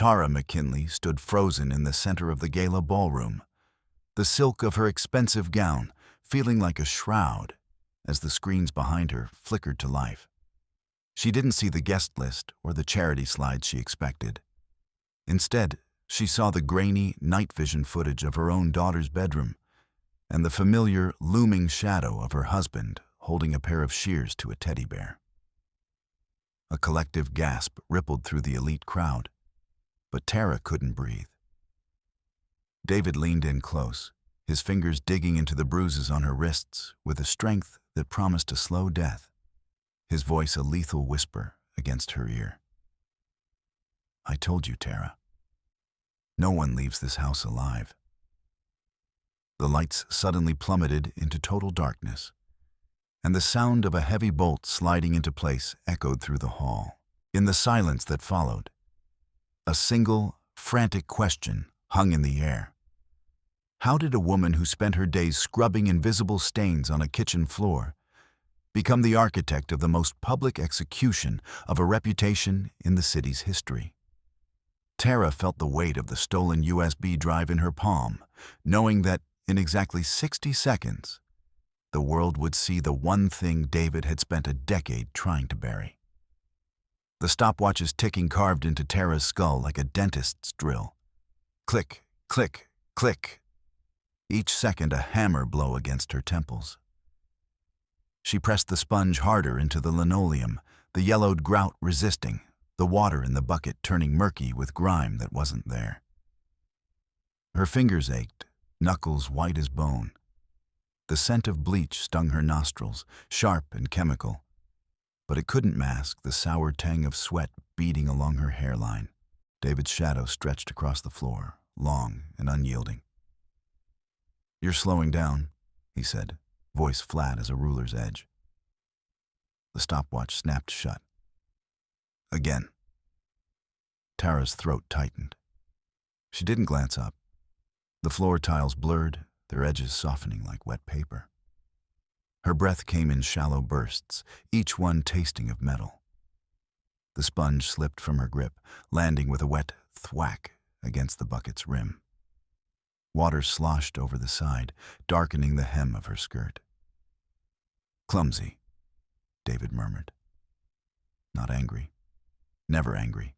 Tara McKinley stood frozen in the center of the gala ballroom, the silk of her expensive gown feeling like a shroud as the screens behind her flickered to life. She didn't see the guest list or the charity slides she expected. Instead, she saw the grainy night vision footage of her own daughter's bedroom and the familiar looming shadow of her husband holding a pair of shears to a teddy bear. A collective gasp rippled through the elite crowd, but Tara couldn't breathe. David leaned in close, his fingers digging into the bruises on her wrists with a strength that promised a slow death, his voice a lethal whisper against her ear. "I told you, Tara. No one leaves this house alive." The lights suddenly plummeted into total darkness, and the sound of a heavy bolt sliding into place echoed through the hall. In the silence that followed, a single, frantic question hung in the air. How did a woman who spent her days scrubbing invisible stains on a kitchen floor become the architect of the most public execution of a reputation in the city's history? Tara felt the weight of the stolen USB drive in her palm, knowing that in exactly 60 seconds, the world would see the one thing David had spent a decade trying to bury. The stopwatch's ticking carved into Tara's skull like a dentist's drill. Click, click, click. Each second a hammer blow against her temples. She pressed the sponge harder into the linoleum, the yellowed grout resisting, the water in the bucket turning murky with grime that wasn't there. Her fingers ached, knuckles white as bone. The scent of bleach stung her nostrils, sharp and chemical, but it couldn't mask the sour tang of sweat beading along her hairline. David's shadow stretched across the floor, long and unyielding. "You're slowing down," he said, voice flat as a ruler's edge. The stopwatch snapped shut. Again. Tara's throat tightened. She didn't glance up. The floor tiles blurred, their edges softening like wet paper. Her breath came in shallow bursts, each one tasting of metal. The sponge slipped from her grip, landing with a wet thwack against the bucket's rim. Water sloshed over the side, darkening the hem of her skirt. "Clumsy," David murmured. Not angry. Never angry.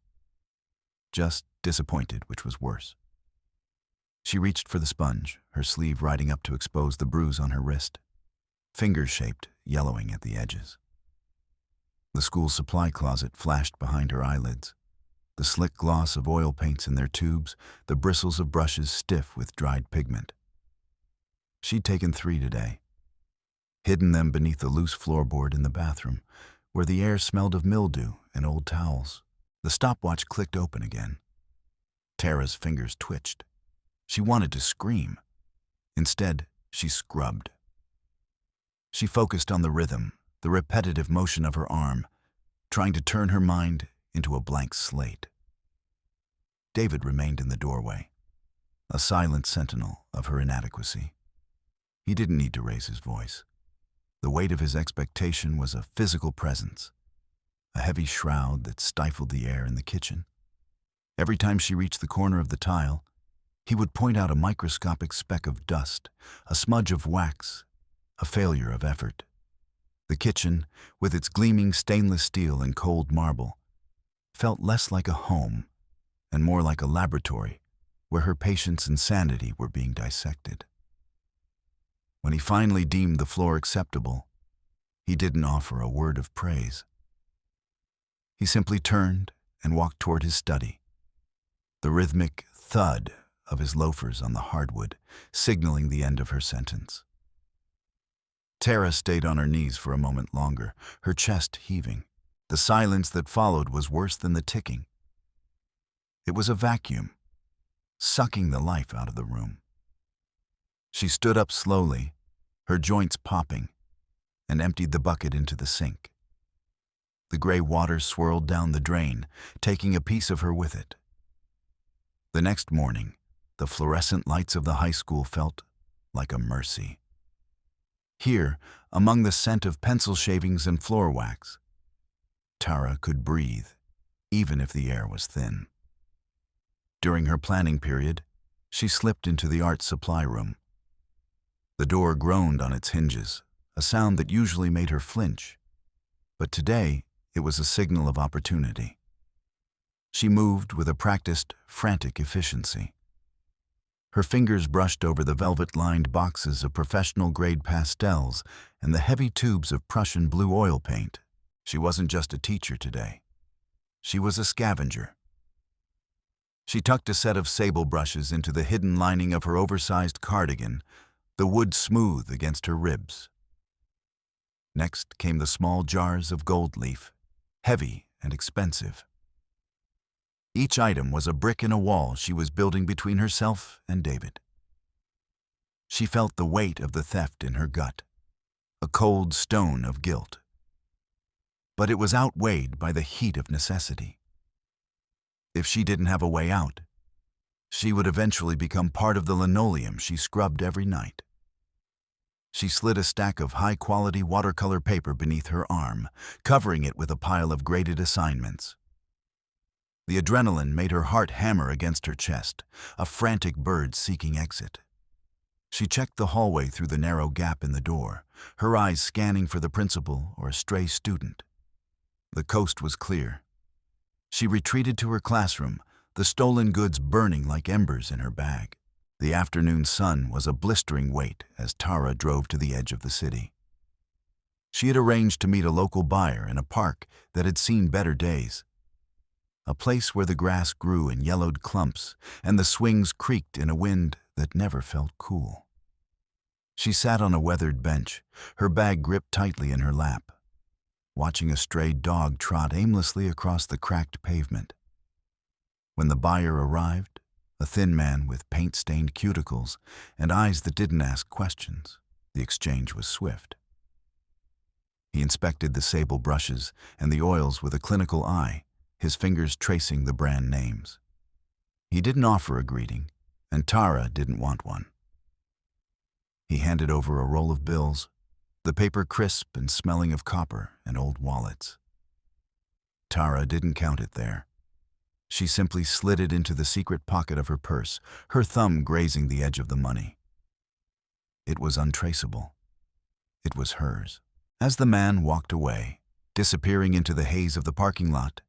Just disappointed, which was worse. She reached for the sponge, her sleeve riding up to expose the bruise on her wrist, finger-shaped, yellowing at the edges. The school supply closet flashed behind her eyelids, the slick gloss of oil paints in their tubes, the bristles of brushes stiff with dried pigment. She'd taken 3 today, hidden them beneath the loose floorboard in the bathroom, where the air smelled of mildew and old towels. The stopwatch clicked open again. Tara's fingers twitched. She wanted to scream. Instead, she scrubbed. She focused on the rhythm, the repetitive motion of her arm, trying to turn her mind into a blank slate. David remained in the doorway, a silent sentinel of her inadequacy. He didn't need to raise his voice. The weight of his expectation was a physical presence, a heavy shroud that stifled the air in the kitchen. Every time she reached the corner of the tile, he would point out a microscopic speck of dust, a smudge of wax, a failure of effort. The kitchen, with its gleaming stainless steel and cold marble, felt less like a home and more like a laboratory where her patience and sanity were being dissected. When he finally deemed the floor acceptable, he didn't offer a word of praise. He simply turned and walked toward his study, the rhythmic thud of his loafers on the hardwood signaling the end of her sentence. Tara stayed on her knees for a moment longer, her chest heaving. The silence that followed was worse than the ticking. It was a vacuum, sucking the life out of the room. She stood up slowly, her joints popping, and emptied the bucket into the sink. The gray water swirled down the drain, taking a piece of her with it. The next morning, the fluorescent lights of the high school felt like a mercy. Here, among the scent of pencil shavings and floor wax, Tara could breathe, even if the air was thin. During her planning period, she slipped into the art supply room. The door groaned on its hinges, a sound that usually made her flinch. But today, it was a signal of opportunity. She moved with a practiced, frantic efficiency. Her fingers brushed over the velvet-lined boxes of professional-grade pastels and the heavy tubes of Prussian blue oil paint. She wasn't just a teacher today. She was a scavenger. She tucked a set of sable brushes into the hidden lining of her oversized cardigan, the wood smooth against her ribs. Next came the small jars of gold leaf, heavy and expensive. Each item was a brick in a wall she was building between herself and David. She felt the weight of the theft in her gut, a cold stone of guilt. But it was outweighed by the heat of necessity. If she didn't have a way out, she would eventually become part of the linoleum she scrubbed every night. She slid a stack of high-quality watercolor paper beneath her arm, covering it with a pile of graded assignments. The adrenaline made her heart hammer against her chest, a frantic bird seeking exit. She checked the hallway through the narrow gap in the door, her eyes scanning for the principal or a stray student. The coast was clear. She retreated to her classroom, the stolen goods burning like embers in her bag. The afternoon sun was a blistering weight as Tara drove to the edge of the city. She had arranged to meet a local buyer in a park that had seen better days. A place where the grass grew in yellowed clumps and the swings creaked in a wind that never felt cool. She sat on a weathered bench, her bag gripped tightly in her lap, watching a stray dog trot aimlessly across the cracked pavement. When the buyer arrived, a thin man with paint-stained cuticles and eyes that didn't ask questions, the exchange was swift. He inspected the sable brushes and the oils with a clinical eye, his fingers tracing the brand names. He didn't offer a greeting, and Tara didn't want one. He handed over a roll of bills, the paper crisp and smelling of copper and old wallets. Tara didn't count it there. She simply slid it into the secret pocket of her purse, her thumb grazing the edge of the money. It was untraceable. It was hers. As the man walked away, disappearing into the haze of the parking lot,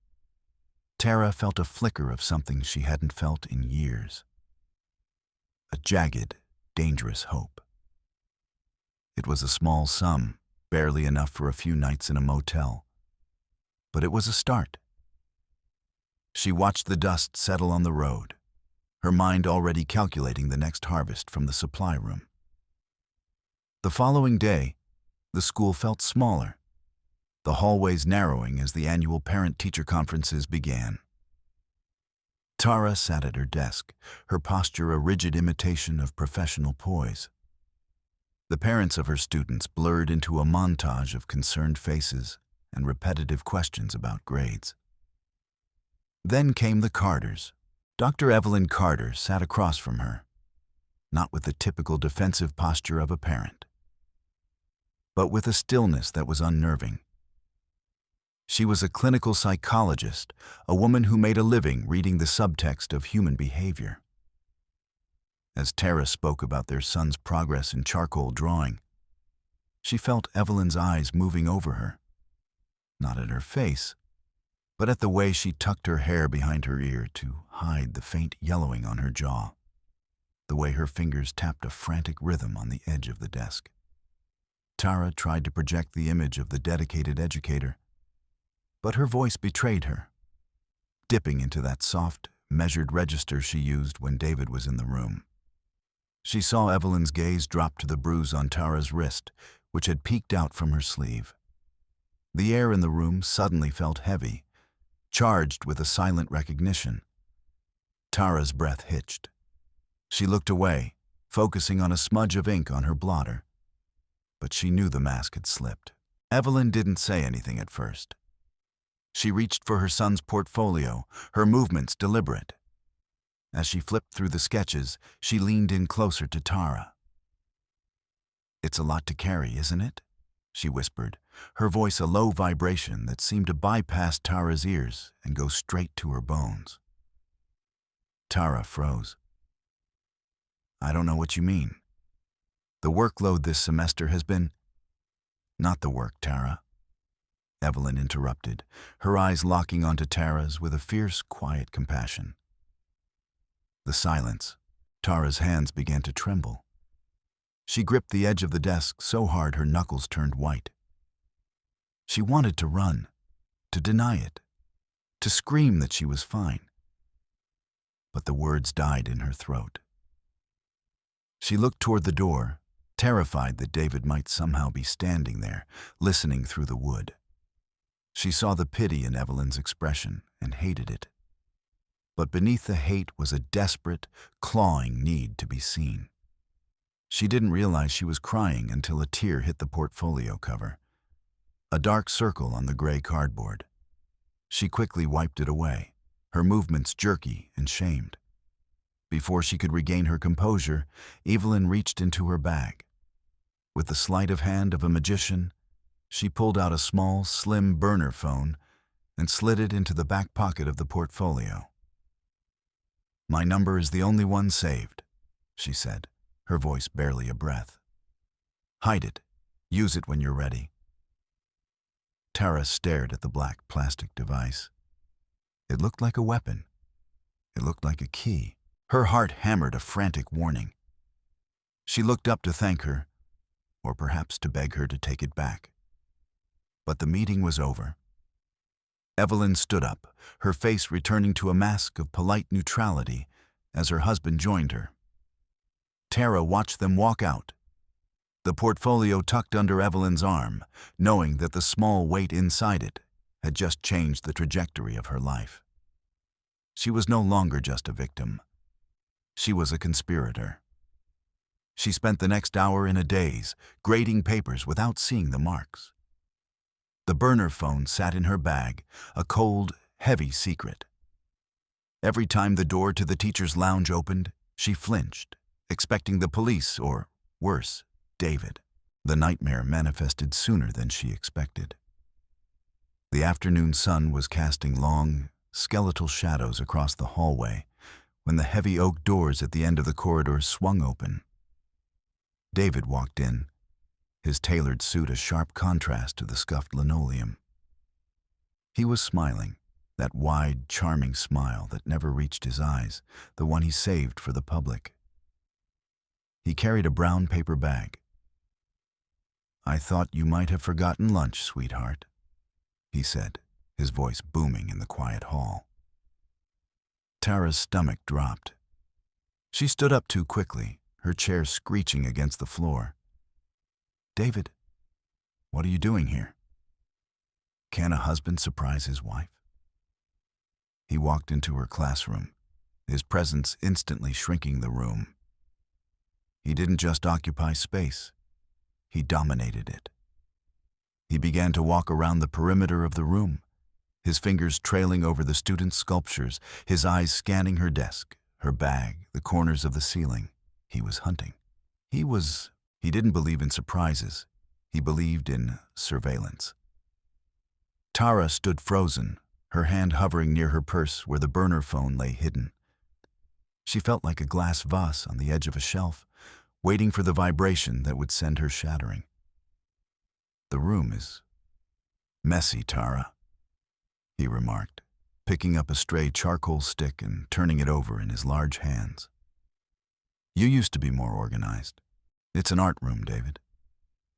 Tara felt a flicker of something she hadn't felt in years. A jagged, dangerous hope. It was a small sum, barely enough for a few nights in a motel. But it was a start. She watched the dust settle on the road, her mind already calculating the next harvest from the supply room. The following day, the school felt smaller, the hallways narrowing as the annual parent-teacher conferences began. Tara sat at her desk, her posture a rigid imitation of professional poise. The parents of her students blurred into a montage of concerned faces and repetitive questions about grades. Then came the Carters. Dr. Evelyn Carter sat across from her, not with the typical defensive posture of a parent, but with a stillness that was unnerving. She was a clinical psychologist, a woman who made a living reading the subtext of human behavior. As Tara spoke about their son's progress in charcoal drawing, she felt Evelyn's eyes moving over her, not at her face, but at the way she tucked her hair behind her ear to hide the faint yellowing on her jaw, the way her fingers tapped a frantic rhythm on the edge of the desk. Tara tried to project the image of the dedicated educator, but her voice betrayed her, dipping into that soft, measured register she used when David was in the room. She saw Evelyn's gaze drop to the bruise on Tara's wrist, which had peeked out from her sleeve. The air in the room suddenly felt heavy, charged with a silent recognition. Tara's breath hitched. She looked away, focusing on a smudge of ink on her blotter. But she knew the mask had slipped. Evelyn didn't say anything at first. She reached for her son's portfolio, her movements deliberate. As she flipped through the sketches, she leaned in closer to Tara. "It's a lot to carry, isn't it?" she whispered, her voice a low vibration that seemed to bypass Tara's ears and go straight to her bones. Tara froze. I don't know what you mean. The workload this semester has been— Not the work, Tara, Evelyn interrupted, her eyes locking onto Tara's with a fierce, quiet compassion. The silence. Tara's hands began to tremble. She gripped the edge of the desk so hard her knuckles turned white. She wanted to run, to deny it, to scream that she was fine. But the words died in her throat. She looked toward the door, terrified that David might somehow be standing there, listening through the wood. She saw the pity in Evelyn's expression and hated it. But beneath the hate was a desperate, clawing need to be seen. She didn't realize she was crying until a tear hit the portfolio cover. A dark circle on the gray cardboard. She quickly wiped it away, her movements jerky and shamed. Before she could regain her composure, Evelyn reached into her bag. With the sleight of hand of a magician, she pulled out a small, slim burner phone and slid it into the back pocket of the portfolio. My number is the only one saved, she said, her voice barely a breath. Hide it. Use it when you're ready. Tara stared at the black plastic device. It looked like a weapon. It looked like a key. Her heart hammered a frantic warning. She looked up to thank her, or perhaps to beg her to take it back. But the meeting was over. Evelyn stood up, her face returning to a mask of polite neutrality as her husband joined her. Tara watched them walk out, the portfolio tucked under Evelyn's arm, knowing that the small weight inside it had just changed the trajectory of her life. She was no longer just a victim. She was a conspirator. She spent the next hour in a daze, grading papers without seeing the marks. The burner phone sat in her bag, a cold, heavy secret. Every time the door to the teacher's lounge opened, she flinched, expecting the police or, worse, David. The nightmare manifested sooner than she expected. The afternoon sun was casting long, skeletal shadows across the hallway when the heavy oak doors at the end of the corridor swung open. David walked in, his tailored suit a sharp contrast to the scuffed linoleum. He was smiling, that wide, charming smile that never reached his eyes, the one he saved for the public. He carried a brown paper bag. I thought you might have forgotten lunch, sweetheart, he said, his voice booming in the quiet hall. Tara's stomach dropped. She stood up too quickly, her chair screeching against the floor. David, what are you doing here? Can a husband surprise his wife? He walked into her classroom, his presence instantly shrinking the room. He didn't just occupy space, he dominated it. He began to walk around the perimeter of the room, his fingers trailing over the students' sculptures, his eyes scanning her desk, her bag, the corners of the ceiling. He was hunting. He didn't believe in surprises. He believed in surveillance. Tara stood frozen, her hand hovering near her purse where the burner phone lay hidden. She felt like a glass vase on the edge of a shelf, waiting for the vibration that would send her shattering. The room is messy, Tara, he remarked, picking up a stray charcoal stick and turning it over in his large hands. You used to be more organized. It's an art room, David.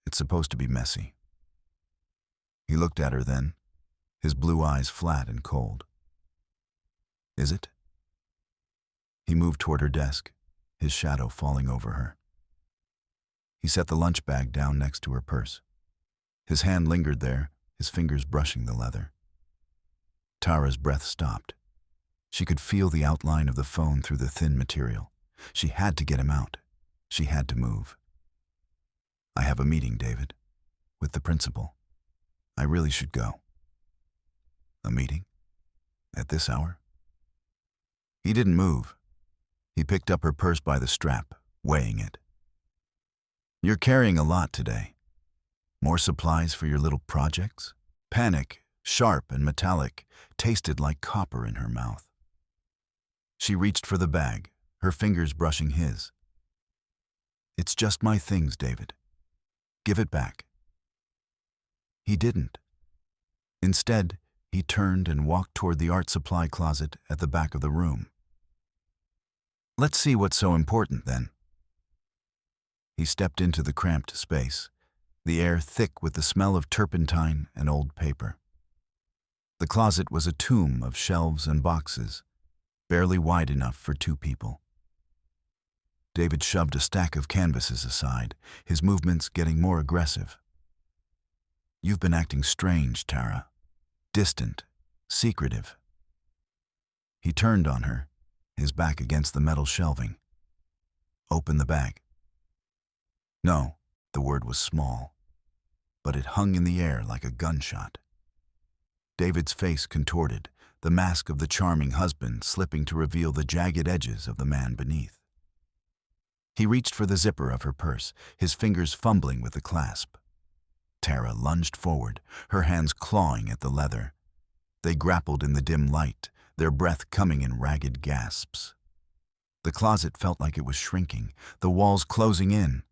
It's supposed to be messy. He looked at her then, his blue eyes flat and cold. Is it? He moved toward her desk, his shadow falling over her. He set the lunch bag down next to her purse. His hand lingered there, his fingers brushing the leather. Tara's breath stopped. She could feel the outline of the phone through the thin material. She had to get him out. She had to move. I have a meeting, David, with the principal. I really should go. A meeting? At this hour? He didn't move. He picked up her purse by the strap, weighing it. You're carrying a lot today. More supplies for your little projects? Panic, sharp and metallic, tasted like copper in her mouth. She reached for the bag, her fingers brushing his. "It's just my things, David. Give it back." He didn't. Instead, he turned and walked toward the art supply closet at the back of the room. "Let's see what's so important, then." He stepped into the cramped space, the air thick with the smell of turpentine and old paper. The closet was a tomb of shelves and boxes, barely wide enough for two people. David shoved a stack of canvases aside, his movements getting more aggressive. "You've been acting strange, Tara. Distant, secretive." He turned on her, his back against the metal shelving. "Open the bag." No, the word was small, but it hung in the air like a gunshot. David's face contorted, the mask of the charming husband slipping to reveal the jagged edges of the man beneath. He reached for the zipper of her purse, his fingers fumbling with the clasp. Tara lunged forward, her hands clawing at the leather. They grappled in the dim light, their breath coming in ragged gasps. The closet felt like it was shrinking, the walls closing in.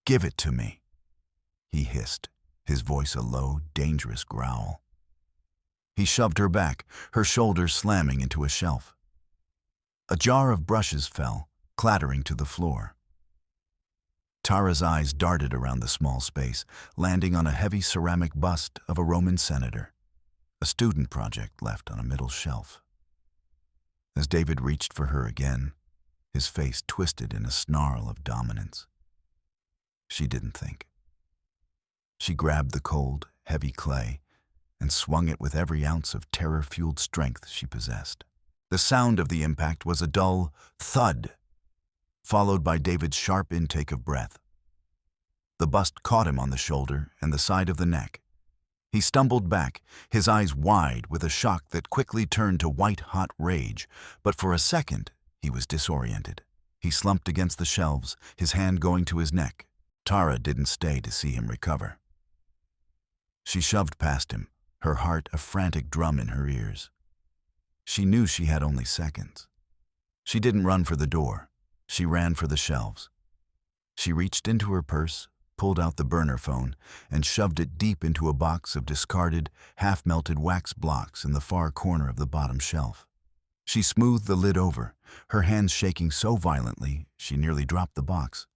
"Give it to me," he hissed, his voice a low, dangerous growl. He shoved her back, her shoulders slamming into a shelf. A jar of brushes fell, clattering to the floor. Tara's eyes darted around the small space, landing on a heavy ceramic bust of a Roman senator, a student project left on a middle shelf. As David reached for her again, his face twisted in a snarl of dominance. She didn't think. She grabbed the cold, heavy clay and swung it with every ounce of terror-fueled strength she possessed. The sound of the impact was a dull thud, followed by David's sharp intake of breath. The bust caught him on the shoulder and the side of the neck. He stumbled back, his eyes wide with a shock that quickly turned to white-hot rage, but for a second he was disoriented. He slumped against the shelves, his hand going to his neck. Tara didn't stay to see him recover. She shoved past him, her heart a frantic drum in her ears. She knew she had only seconds. She didn't run for the door. She ran for the shelves. She reached into her purse, pulled out the burner phone, and shoved it deep into a box of discarded, half-melted wax blocks in the far corner of the bottom shelf. She smoothed the lid over, her hands shaking so violently she nearly dropped the box.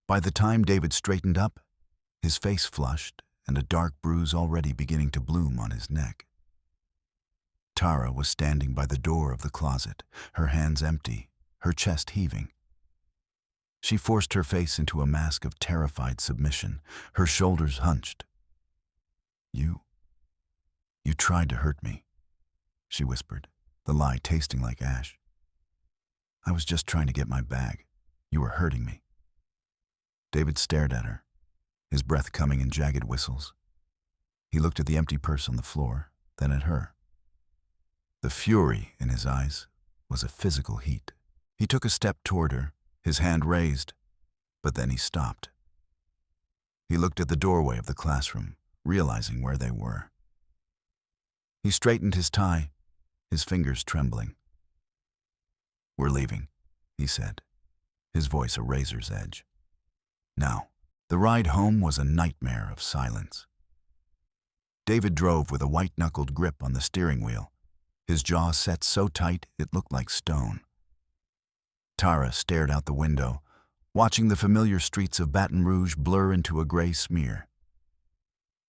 By the time David straightened up, his face flushed and a dark bruise already beginning to bloom on his neck. Tara was standing by the door of the closet, her hands empty, her chest heaving. She forced her face into a mask of terrified submission, her shoulders hunched. You tried to hurt me," she whispered, the lie tasting like ash. "I was just trying to get my bag. You were hurting me." David stared at her, his breath coming in jagged whistles. He looked at the empty purse on the floor, then at her. The fury in his eyes was a physical heat. He took a step toward her, his hand raised, but then he stopped. He looked at the doorway of the classroom, realizing where they were. He straightened his tie, his fingers trembling. "We're leaving," he said, his voice a razor's edge. Now, the ride home was a nightmare of silence. David drove with a white-knuckled grip on the steering wheel, his jaw set so tight it looked like stone. Tara stared out the window, watching the familiar streets of Baton Rouge blur into a gray smear.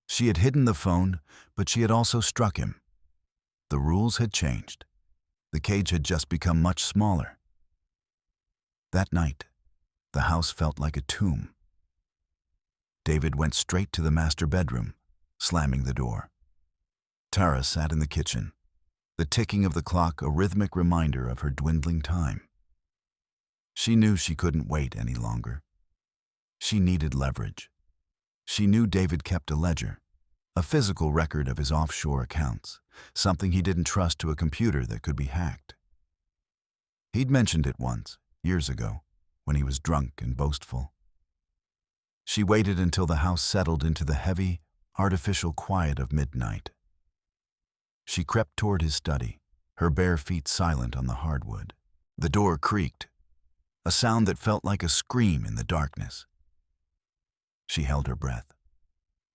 She had hidden the phone, but she had also struck him. The rules had changed. The cage had just become much smaller. That night, the house felt like a tomb. David went straight to the master bedroom, slamming the door. Tara sat in the kitchen, the ticking of the clock a rhythmic reminder of her dwindling time. She knew she couldn't wait any longer. She needed leverage. She knew David kept a ledger, a physical record of his offshore accounts, something he didn't trust to a computer that could be hacked. He'd mentioned it once, years ago, when he was drunk and boastful. She waited until the house settled into the heavy, artificial quiet of midnight. She crept toward his study, her bare feet silent on the hardwood. The door creaked, a sound that felt like a scream in the darkness. She held her breath,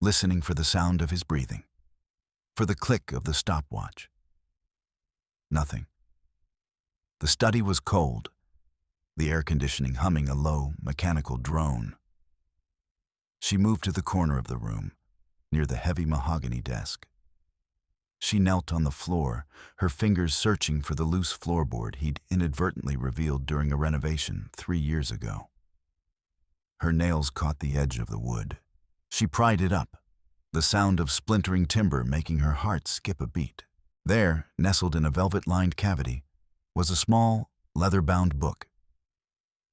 listening for the sound of his breathing, for the click of the stopwatch. Nothing. The study was cold, the air conditioning humming a low, mechanical drone. She moved to the corner of the room, near the heavy mahogany desk. She knelt on the floor, her fingers searching for the loose floorboard he'd inadvertently revealed during a renovation 3 years ago. Her nails caught the edge of the wood. She pried it up, the sound of splintering timber making her heart skip a beat. There, nestled in a velvet-lined cavity, was a small, leather-bound book.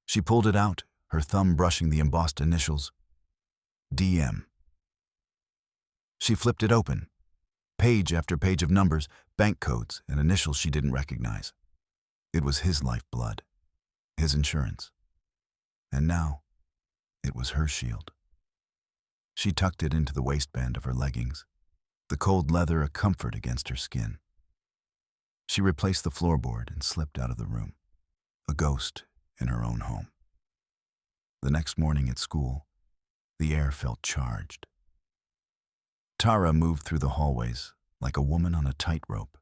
She pulled it out, her thumb brushing the embossed initials, DM. She flipped it open, page after page of numbers, bank codes, and initials she didn't recognize. It was his lifeblood, his insurance. And now, it was her shield. She tucked it into the waistband of her leggings, the cold leather a comfort against her skin. She replaced the floorboard and slipped out of the room, a ghost in her own home. The next morning at school, the air felt charged. Tara moved through the hallways like a woman on a tightrope.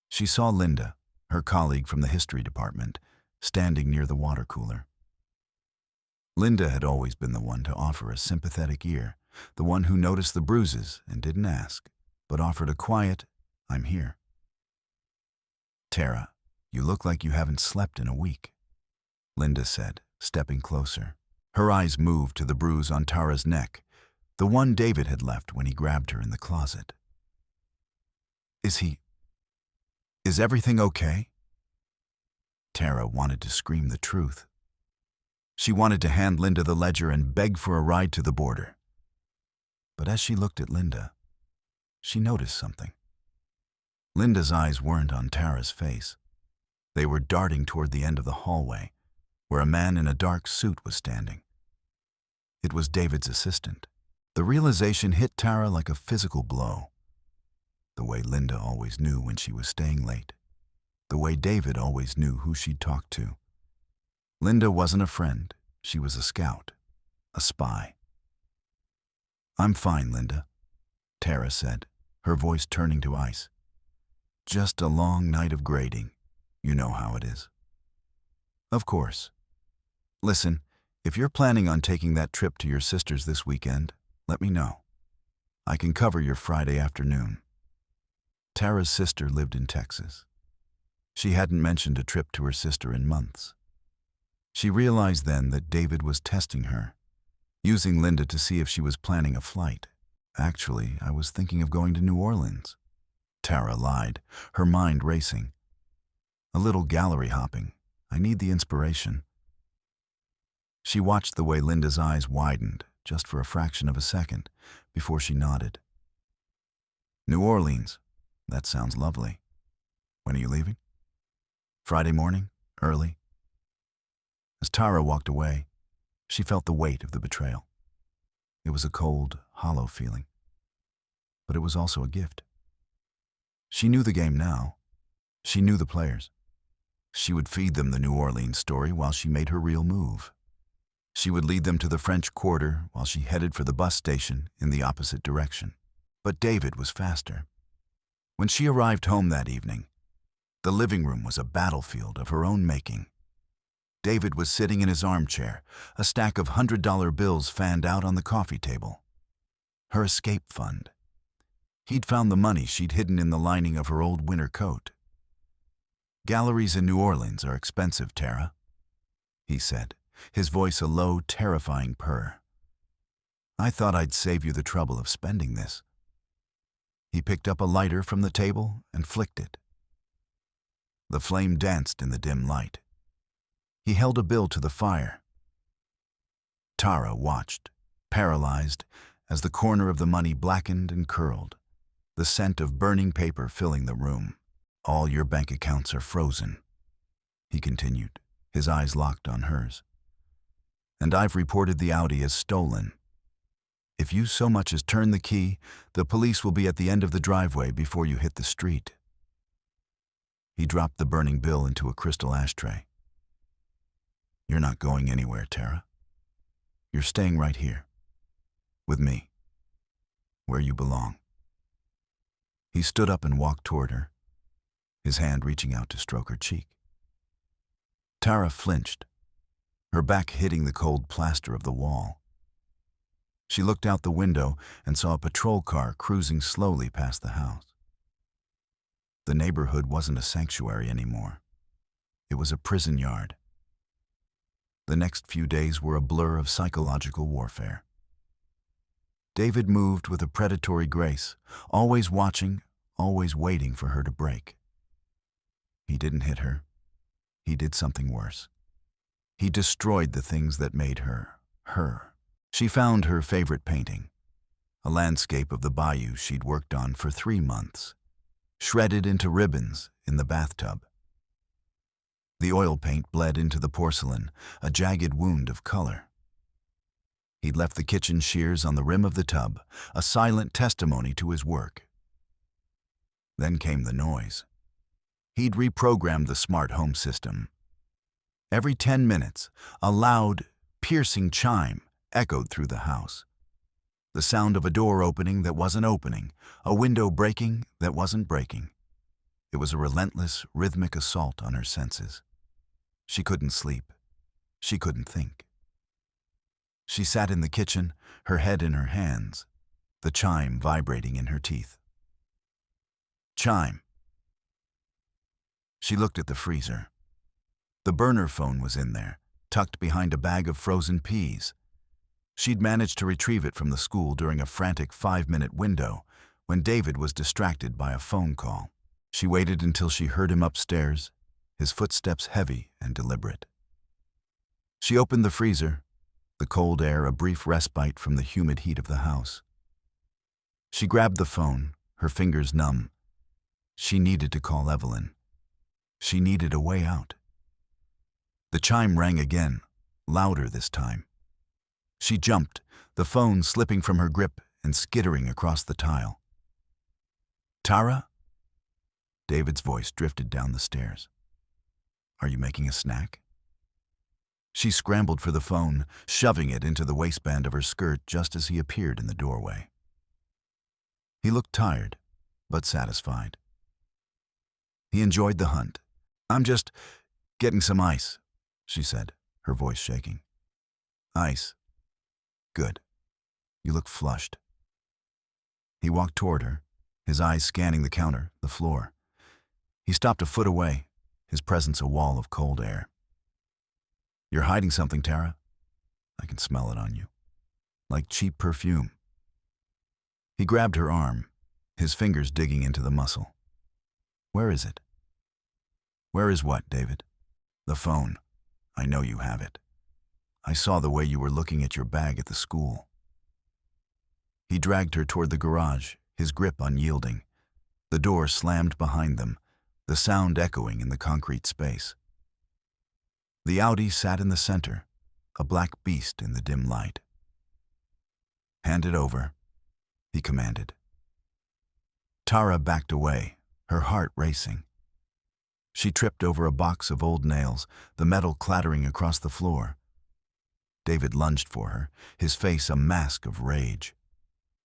She saw Linda, her colleague from the history department, standing near the water cooler. Linda had always been the one to offer a sympathetic ear, the one who noticed the bruises and didn't ask, but offered a quiet, "I'm here." "Tara, you look like you haven't slept in a week," Linda said, stepping closer. Her eyes moved to the bruise on Tara's neck, the one David had left when he grabbed her in the closet. Is everything okay?" Tara wanted to scream the truth. She wanted to hand Linda the ledger and beg for a ride to the border. But as she looked at Linda, she noticed something. Linda's eyes weren't on Tara's face. They were darting toward the end of the hallway, where a man in a dark suit was standing. It was David's assistant. The realization hit Tara like a physical blow. The way Linda always knew when she was staying late. The way David always knew who she'd talk to. Linda wasn't a friend. She was a scout, a spy. "I'm fine, Linda," Tara said, her voice turning to ice. "Just a long night of grading. You know how it is." "Of course. Listen, if you're planning on taking that trip to your sister's this weekend, let me know. I can cover your Friday afternoon." Tara's sister lived in Texas. She hadn't mentioned a trip to her sister in months. She realized then that David was testing her, using Linda to see if she was planning a flight. "Actually, I was thinking of going to New Orleans," Tara lied, her mind racing. "A little gallery hopping. I need the inspiration." She watched the way Linda's eyes widened, just for a fraction of a second, before she nodded. "New Orleans. That sounds lovely. When are you leaving?" "Friday morning, early." As Tara walked away, she felt the weight of the betrayal. It was a cold, hollow feeling. But it was also a gift. She knew the game now. She knew the players. She would feed them the New Orleans story while she made her real move. She would lead them to the French Quarter while she headed for the bus station in the opposite direction. But David was faster. When she arrived home that evening, the living room was a battlefield of her own making. David was sitting in his armchair, a stack of $100 bills fanned out on the coffee table. Her escape fund. He'd found the money she'd hidden in the lining of her old winter coat. "Galleries in New Orleans are expensive, Tara," he said, his voice a low, terrifying purr. "I thought I'd save you the trouble of spending this." He picked up a lighter from the table and flicked it. The flame danced in the dim light. He held a bill to the fire. Tara watched, paralyzed, as the corner of the money blackened and curled, the scent of burning paper filling the room. "All your bank accounts are frozen," he continued, his eyes locked on hers. "And I've reported the Audi as stolen. If you so much as turn the key, the police will be at the end of the driveway before you hit the street." He dropped the burning bill into a crystal ashtray. "You're not going anywhere, Tara. You're staying right here, with me, where you belong." He stood up and walked toward her, his hand reaching out to stroke her cheek. Tara flinched, her back hitting the cold plaster of the wall. She looked out the window and saw a patrol car cruising slowly past the house. The neighborhood wasn't a sanctuary anymore. It was a prison yard. The next few days were a blur of psychological warfare. David moved with a predatory grace, always watching, always waiting for her to break. He didn't hit her. He did something worse. He destroyed the things that made her, her. She found her favorite painting, a landscape of the bayou she'd worked on for 3 months, shredded into ribbons in the bathtub. The oil paint bled into the porcelain, a jagged wound of color. He'd left the kitchen shears on the rim of the tub, a silent testimony to his work. Then came the noise. He'd reprogrammed the smart home system. Every 10 minutes, a loud, piercing chime echoed through the house. The sound of a door opening that wasn't opening, a window breaking that wasn't breaking. It was a relentless, rhythmic assault on her senses. She couldn't sleep. She couldn't think. She sat in the kitchen, her head in her hands, the chime vibrating in her teeth. Chime. She looked at the freezer. The burner phone was in there, tucked behind a bag of frozen peas. She'd managed to retrieve it from the school during a frantic 5-minute window when David was distracted by a phone call. She waited until she heard him upstairs, his footsteps heavy and deliberate. She opened the freezer, the cold air a brief respite from the humid heat of the house. She grabbed the phone, her fingers numb. She needed to call Evelyn. She needed a way out. The chime rang again, louder this time. She jumped, the phone slipping from her grip and skittering across the tile. "Tara?" David's voice drifted down the stairs. "Are you making a snack?" She scrambled for the phone, shoving it into the waistband of her skirt just as he appeared in the doorway. He looked tired, but satisfied. He enjoyed the hunt. "I'm just getting some ice," she said, her voice shaking. "Ice? Good. You look flushed." He walked toward her, his eyes scanning the counter, the floor. He stopped a foot away, his presence a wall of cold air. "You're hiding something, Tara. I can smell it on you. Like cheap perfume." He grabbed her arm, his fingers digging into the muscle. "Where is it?" "Where is what, David?" "The phone. I know you have it. I saw the way you were looking at your bag at the school." He dragged her toward the garage, his grip unyielding. The door slammed behind them, the sound echoing in the concrete space. The Audi sat in the center, a black beast in the dim light. "Hand it over," he commanded. Tara backed away, her heart racing. She tripped over a box of old nails, the metal clattering across the floor. David lunged for her, his face a mask of rage.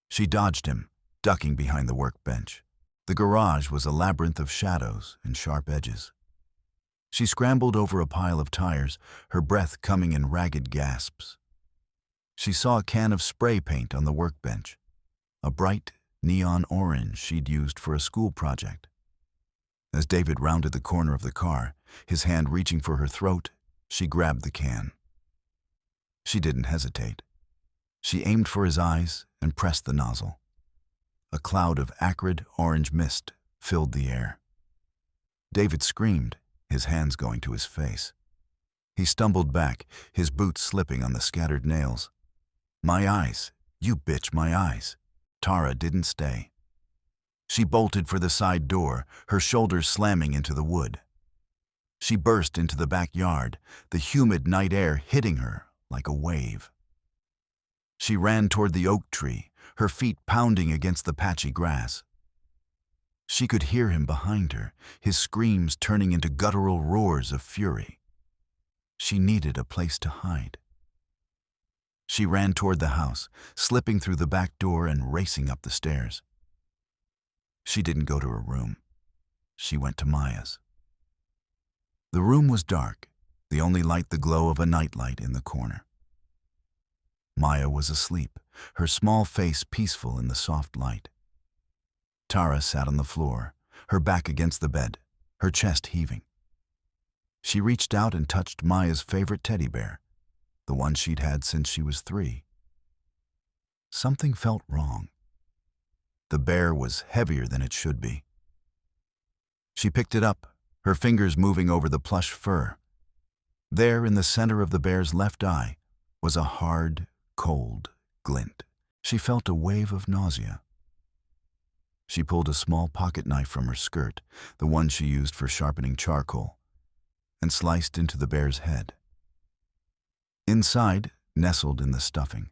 She dodged him, ducking behind the workbench. The garage was a labyrinth of shadows and sharp edges. She scrambled over a pile of tires, her breath coming in ragged gasps. She saw a can of spray paint on the workbench, a bright neon orange she'd used for a school project. As David rounded the corner of the car, his hand reaching for her throat, she grabbed the can. She didn't hesitate. She aimed for his eyes and pressed the nozzle. A cloud of acrid orange mist filled the air. David screamed, his hands going to his face. He stumbled back, his boots slipping on the scattered nails. "My eyes, you bitch, my eyes." Tara didn't stay. She bolted for the side door, her shoulders slamming into the wood. She burst into the backyard, the humid night air hitting her like a wave. She ran toward the oak tree, her feet pounding against the patchy grass. She could hear him behind her, his screams turning into guttural roars of fury. She needed a place to hide. She ran toward the house, slipping through the back door and racing up the stairs. She didn't go to her room. She went to Maya's. The room was dark, the only light the glow of a nightlight in the corner. Maya was asleep, her small face peaceful in the soft light. Tara sat on the floor, her back against the bed, her chest heaving. She reached out and touched Maya's favorite teddy bear, the one she'd had since she was 3. Something felt wrong. The bear was heavier than it should be. She picked it up, her fingers moving over the plush fur. There, in the center of the bear's left eye, was a hard, cold glint. She felt a wave of nausea. She pulled a small pocket knife from her skirt, the one she used for sharpening charcoal, and sliced into the bear's head. Inside, nestled in the stuffing,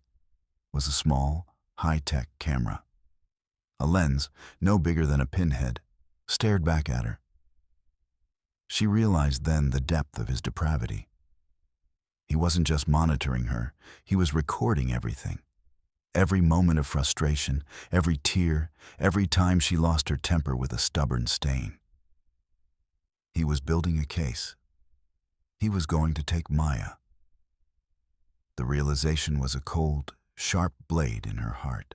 was a small, high-tech camera. A lens, no bigger than a pinhead, stared back at her. She realized then the depth of his depravity. He wasn't just monitoring her, he was recording everything. Every moment of frustration, every tear, every time she lost her temper with a stubborn stain. He was building a case. He was going to take Maya. The realization was a cold, sharp blade in her heart.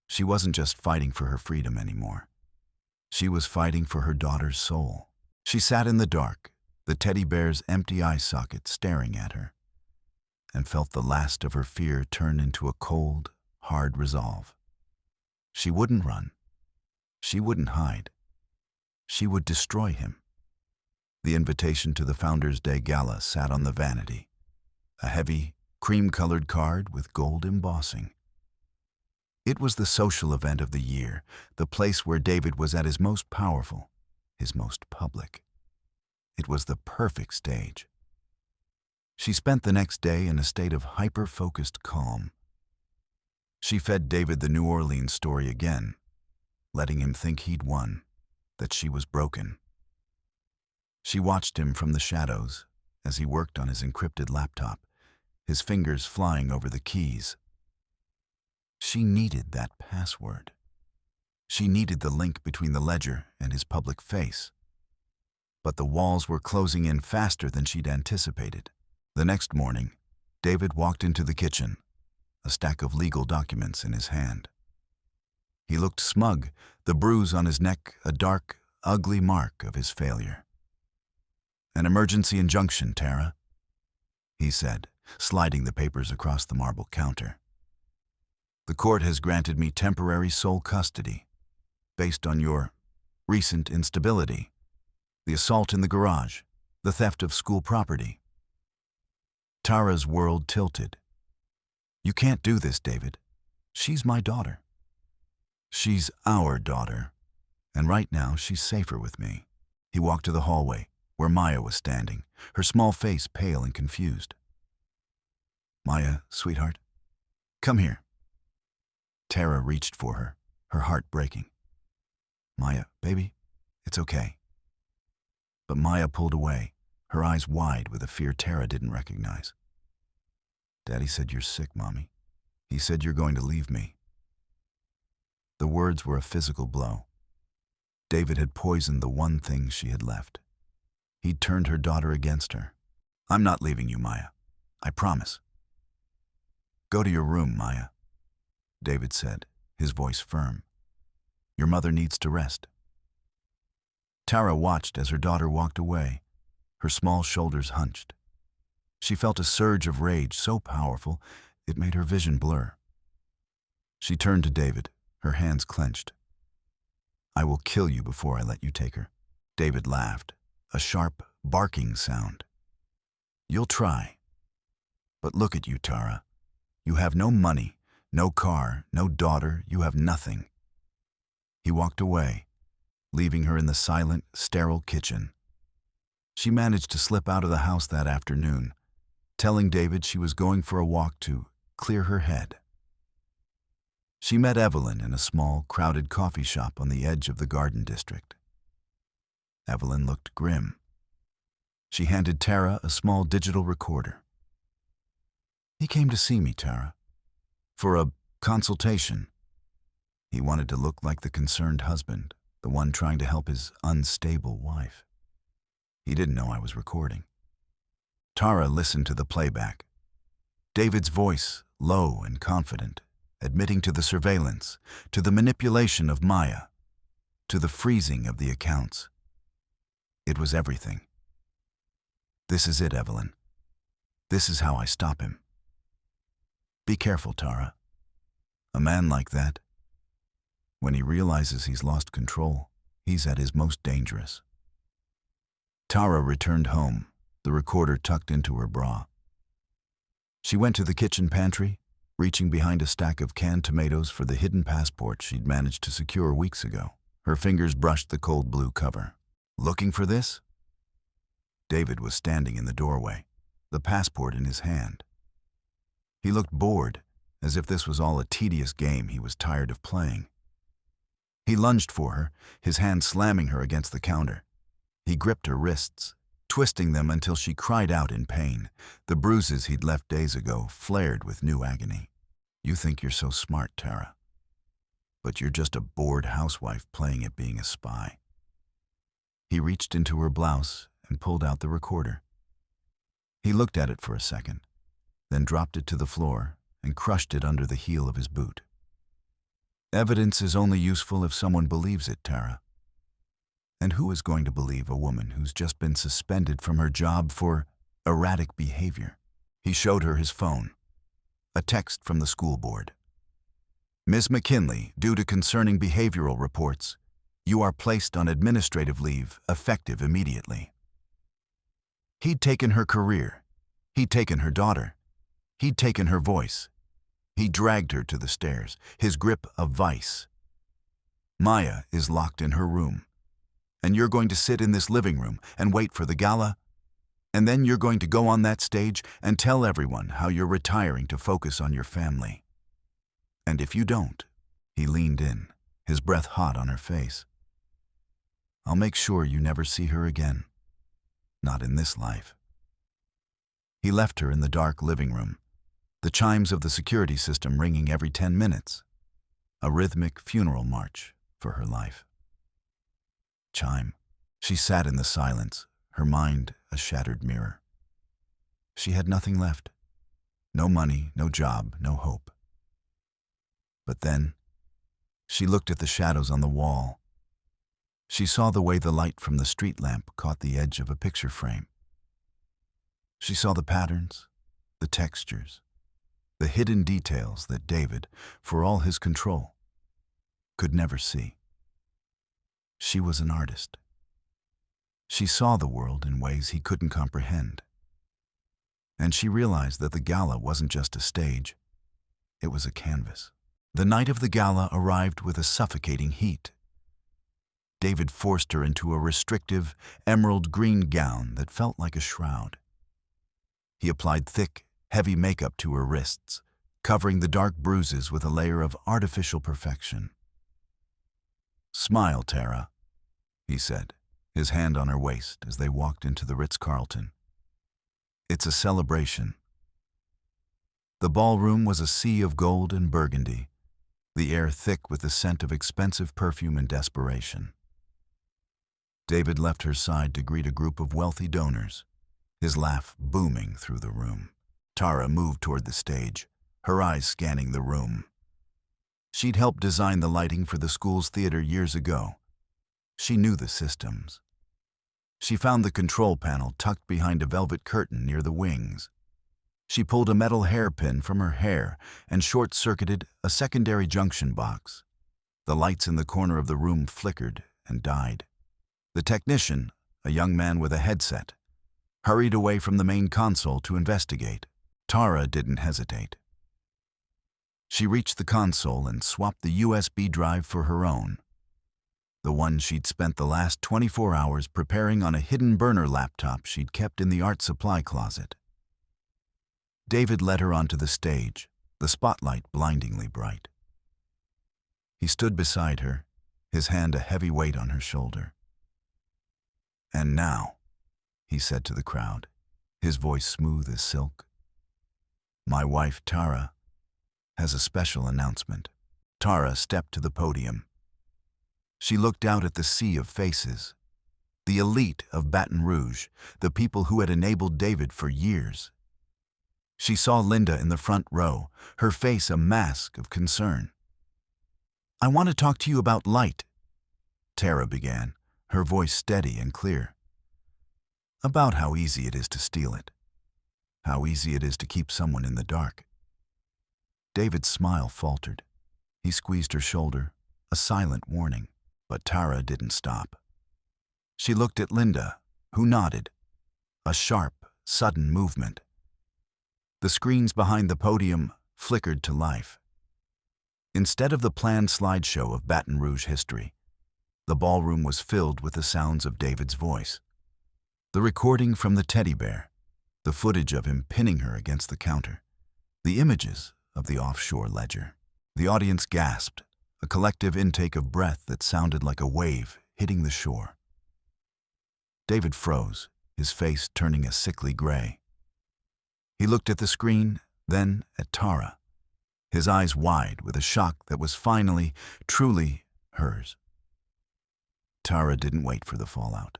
She wasn't just fighting for her freedom anymore. She was fighting for her daughter's soul. She sat in the dark, the teddy bear's empty eye socket staring at her, and felt the last of her fear turn into a cold, hard resolve. She wouldn't run. She wouldn't hide. She would destroy him. The invitation to the Founders' Day gala sat on the vanity, a heavy, cream-colored card with gold embossing. It was the social event of the year, the place where David was at his most powerful, his most public. It was the perfect stage. She spent the next day in a state of hyper-focused calm. She fed David the New Orleans story again, letting him think he'd won, that she was broken. She watched him from the shadows as he worked on his encrypted laptop, his fingers flying over the keys. She needed that password. She needed the link between the ledger and his public face. But the walls were closing in faster than she'd anticipated. The next morning, David walked into the kitchen, a stack of legal documents in his hand. He looked smug, the bruise on his neck a dark, ugly mark of his failure. "An emergency injunction, Tara," he said, sliding the papers across the marble counter. "The court has granted me temporary sole custody, based on your recent instability, the assault in the garage, the theft of school property." Tara's world tilted. "You can't do this, David. She's my daughter." "She's our daughter, and right now she's safer with me." He walked to the hallway, where Maya was standing, her small face pale and confused. "Maya, sweetheart, come here." Tara reached for her, her heart breaking. "Maya, baby, it's okay." But Maya pulled away, her eyes wide with a fear Tara didn't recognize. "Daddy said you're sick, Mommy. He said you're going to leave me." The words were a physical blow. David had poisoned the one thing she had left. He'd turned her daughter against her. "I'm not leaving you, Maya. I promise." "Go to your room, Maya," David said, his voice firm. "Your mother needs to rest." Tara watched as her daughter walked away, her small shoulders hunched. She felt a surge of rage so powerful it made her vision blur. She turned to David, her hands clenched. "I will kill you before I let you take her." David laughed, a sharp, barking sound. "You'll try. But look at you, Tara. You have no money, no car, no daughter, you have nothing." He walked away, leaving her in the silent, sterile kitchen. She managed to slip out of the house that afternoon, telling David she was going for a walk to clear her head. She met Evelyn in a small, crowded coffee shop on the edge of the Garden District. Evelyn looked grim. She handed Tara a small digital recorder. "He came to see me, Tara, for a consultation. He wanted to look like the concerned husband, the one trying to help his unstable wife. He didn't know I was recording." Tara listened to the playback. David's voice, low and confident, admitting to the surveillance, to the manipulation of Maya, to the freezing of the accounts. It was everything. "This is it, Evelyn. This is how I stop him. Be careful, Tara. A man like that, when he realizes he's lost control, he's at his most dangerous." Tara returned home, the recorder tucked into her bra. She went to the kitchen pantry, reaching behind a stack of canned tomatoes for the hidden passport she'd managed to secure weeks ago. Her fingers brushed the cold blue cover. "Looking for this?" David was standing in the doorway, the passport in his hand. He looked bored, as if this was all a tedious game he was tired of playing. He lunged for her, his hand slamming her against the counter. He gripped her wrists, twisting them until she cried out in pain. The bruises he'd left days ago flared with new agony. "You think you're so smart, Tara, but you're just a bored housewife playing at being a spy." He reached into her blouse and pulled out the recorder. He looked at it for a second, then dropped it to the floor and crushed it under the heel of his boot. "Evidence is only useful if someone believes it, Tara. And who is going to believe a woman who's just been suspended from her job for erratic behavior?" He showed her his phone. A text from the school board. "Ms. McKinley, due to concerning behavioral reports, you are placed on administrative leave, effective immediately." He'd taken her career. He'd taken her daughter. He'd taken her voice. He dragged her to the stairs, his grip a vice. "Maya is locked in her room. And you're going to sit in this living room and wait for the gala? And then you're going to go on that stage and tell everyone how you're retiring to focus on your family. And if you don't," he leaned in, his breath hot on her face, "I'll make sure you never see her again. Not in this life." He left her in the dark living room, the chimes of the security system ringing every 10 minutes, a rhythmic funeral march for her life. Chime. She sat in the silence, her mind a shattered mirror. She had nothing left. No money, no job, no hope. But then, she looked at the shadows on the wall. She saw the way the light from the street lamp caught the edge of a picture frame. She saw the patterns, the textures, the hidden details that David, for all his control, could never see. She was an artist. She saw the world in ways he couldn't comprehend. And she realized that the gala wasn't just a stage, it was a canvas. The night of the gala arrived with a suffocating heat. David forced her into a restrictive, emerald green gown that felt like a shroud. He applied thick, heavy makeup to her wrists, covering the dark bruises with a layer of artificial perfection. "Smile, Tara," he said, his hand on her waist as they walked into the Ritz-Carlton. "It's a celebration." The ballroom was a sea of gold and burgundy, the air thick with the scent of expensive perfume and desperation. David left her side to greet a group of wealthy donors, his laugh booming through the room. Tara moved toward the stage, her eyes scanning the room. She'd helped design the lighting for the school's theater years ago. She knew the systems. She found the control panel tucked behind a velvet curtain near the wings. She pulled a metal hairpin from her hair and short-circuited a secondary junction box. The lights in the corner of the room flickered and died. The technician, a young man with a headset, hurried away from the main console to investigate. Tara didn't hesitate. She reached the console and swapped the USB drive for her own, the one she'd spent the last 24 hours preparing on a hidden burner laptop she'd kept in the art supply closet. David led her onto the stage, the spotlight blindingly bright. He stood beside her, his hand a heavy weight on her shoulder. "And now," he said to the crowd, his voice smooth as silk, "my wife Tara has a special announcement." Tara stepped to the podium. She looked out at the sea of faces, the elite of Baton Rouge, the people who had enabled David for years. She saw Linda in the front row, her face a mask of concern. "I want to talk to you about light," Tara began, her voice steady and clear. "About how easy it is to steal it. How easy it is to keep someone in the dark." David's smile faltered. He squeezed her shoulder, a silent warning. But Tara didn't stop. She looked at Linda, who nodded, a sharp, sudden movement. The screens behind the podium flickered to life. Instead of the planned slideshow of Baton Rouge history, the ballroom was filled with the sounds of David's voice. The recording from the teddy bear, the footage of him pinning her against the counter, the images of the offshore ledger. The audience gasped, a collective intake of breath that sounded like a wave hitting the shore. David froze, his face turning a sickly gray. He looked at the screen, then at Tara, his eyes wide with a shock that was finally, truly hers. Tara didn't wait for the fallout.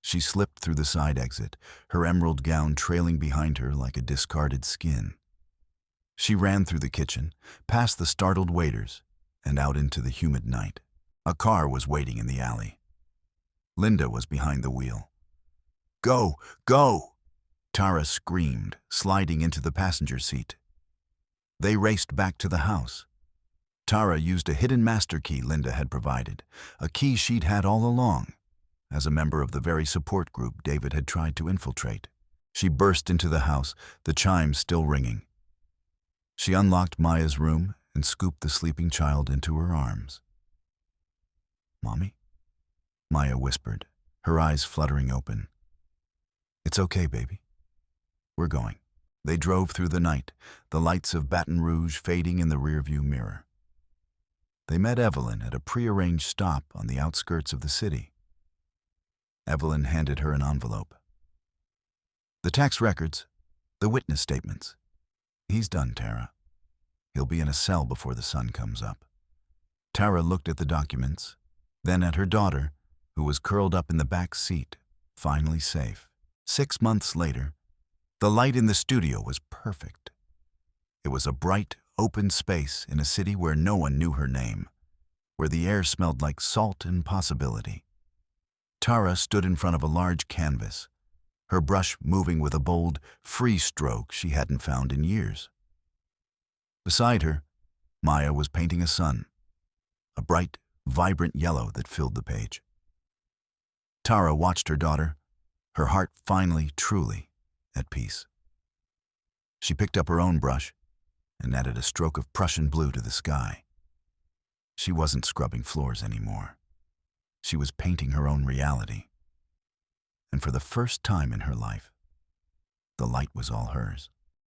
She slipped through the side exit, her emerald gown trailing behind her like a discarded skin. She ran through the kitchen, past the startled waiters, and out into the humid night. A car was waiting in the alley. Linda was behind the wheel. "Go! Go!" Tara screamed, sliding into the passenger seat. They raced back to the house. Tara used a hidden master key Linda had provided, a key she'd had all along, as a member of the very support group David had tried to infiltrate. She burst into the house, the chimes still ringing. She unlocked Maya's room and scooped the sleeping child into her arms. "Mommy?" Maya whispered, her eyes fluttering open. "It's okay, baby. We're going." They drove through the night, the lights of Baton Rouge fading in the rearview mirror. They met Evelyn at a prearranged stop on the outskirts of the city. Evelyn handed her an envelope. "The tax records, the witness statements. He's done, Tara. He'll be in a cell before the sun comes up." Tara looked at the documents, then at her daughter, who was curled up in the back seat, finally safe. 6 months later, the light in the studio was perfect. It was a bright, open space in a city where no one knew her name, where the air smelled like salt and possibility. Tara stood in front of a large canvas, her brush moving with a bold, free stroke she hadn't found in years. Beside her, Maya was painting a sun, a bright, vibrant yellow that filled the page. Tara watched her daughter, her heart finally, truly, at peace. She picked up her own brush and added a stroke of Prussian blue to the sky. She wasn't scrubbing floors anymore. She was painting her own reality. And for the first time in her life, the light was all hers.